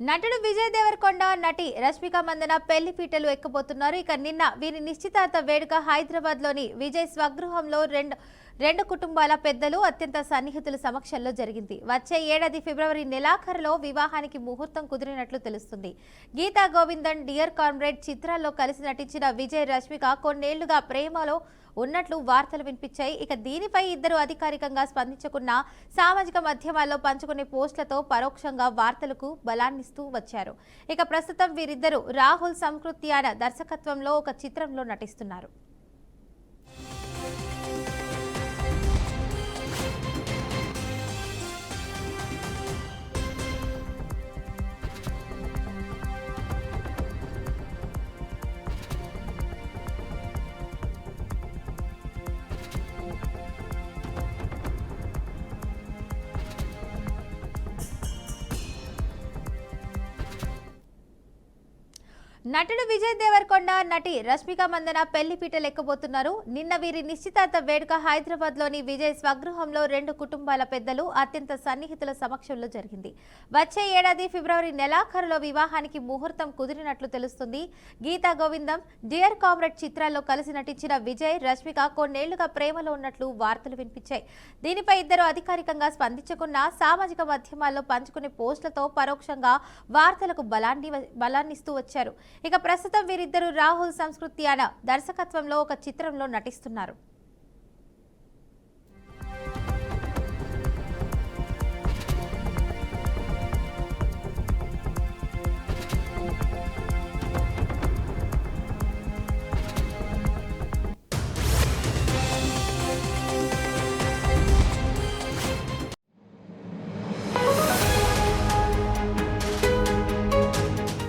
నటుడు విజయ్ దేవరకొండ నటి రష్మిక మందన పెళ్లి పీటలు ఎక్కబోతున్నారు. ఇక నిన్న వీరి నిశ్చితార్థ వేడుక హైదరాబాద్ లోని విజయ్ స్వగృహంలో రెండు కుటుంబాల పెద్దలు అత్యంత సన్నిహితుల సమక్షంలో జరిగింది. వచ్చే ఏడాది ఫిబ్రవరి నెలాఖరులో వివాహానికి ముహూర్తం కుదిరినట్లు తెలుస్తుంది. గీతా గోవిందన్, డియర్ కామ్రేడ్ చిత్రాల్లో కలిసి నటించిన విజయ్ రష్మిక కొన్నేళ్లుగా ప్రేమలో ఉన్నట్లు వార్తలు వినిపించాయి. ఇక దీనిపై ఇద్దరు అధికారికంగా స్పందించకున్న సామాజిక మాధ్యమాల్లో పంచుకునే పోస్టులతో పరోక్షంగా వార్తలకు బలాన్నిస్తూ వచ్చారు. ఇక ప్రస్తుతం వీరిద్దరూ రాహుల్ సంకృత్యాన దర్శకత్వంలో ఒక చిత్రంలో నటిస్తున్నారు. నటుడు విజయ్ దేవరకొండ నటి రష్మిక మందన పెళ్లి పీటలు ఎక్కబోతున్నారు. నిన్న వీరి నిశ్చితార్థ వేడుక హైదరాబాద్ లోని విజయ్ స్వగృహంలో రెండు కుటుంబాల పెద్దలు అత్యంత సన్నిహితుల సమక్షంలో జరిగింది. వచ్చే ఏడాది ఫిబ్రవరి నెలాఖరులో వివాహానికి ముహూర్తం కుదిరినట్లు తెలుస్తుంది. గీతా గోవిందం, డియర్ కామ్రేడ్ చిత్రాల్లో కలిసి నటించిన విజయ్ రష్మిక కొన్నేళ్లుగా ప్రేమలో ఉన్నట్లు వార్తలు వినిపించాయి. దీనిపై ఇద్దరు అధికారికంగా స్పందించకున్న సామాజిక మాధ్యమాల్లో పంచుకునే పోస్టులతో పరోక్షంగా వార్తలకు బలాన్నిస్తూ వచ్చారు. ఇక ప్రస్తుతం వీరిద్దరూ రాహుల్ సంస్కృత్యాన దర్శకత్వంలో ఒక చిత్రంలో నటిస్తున్నారు.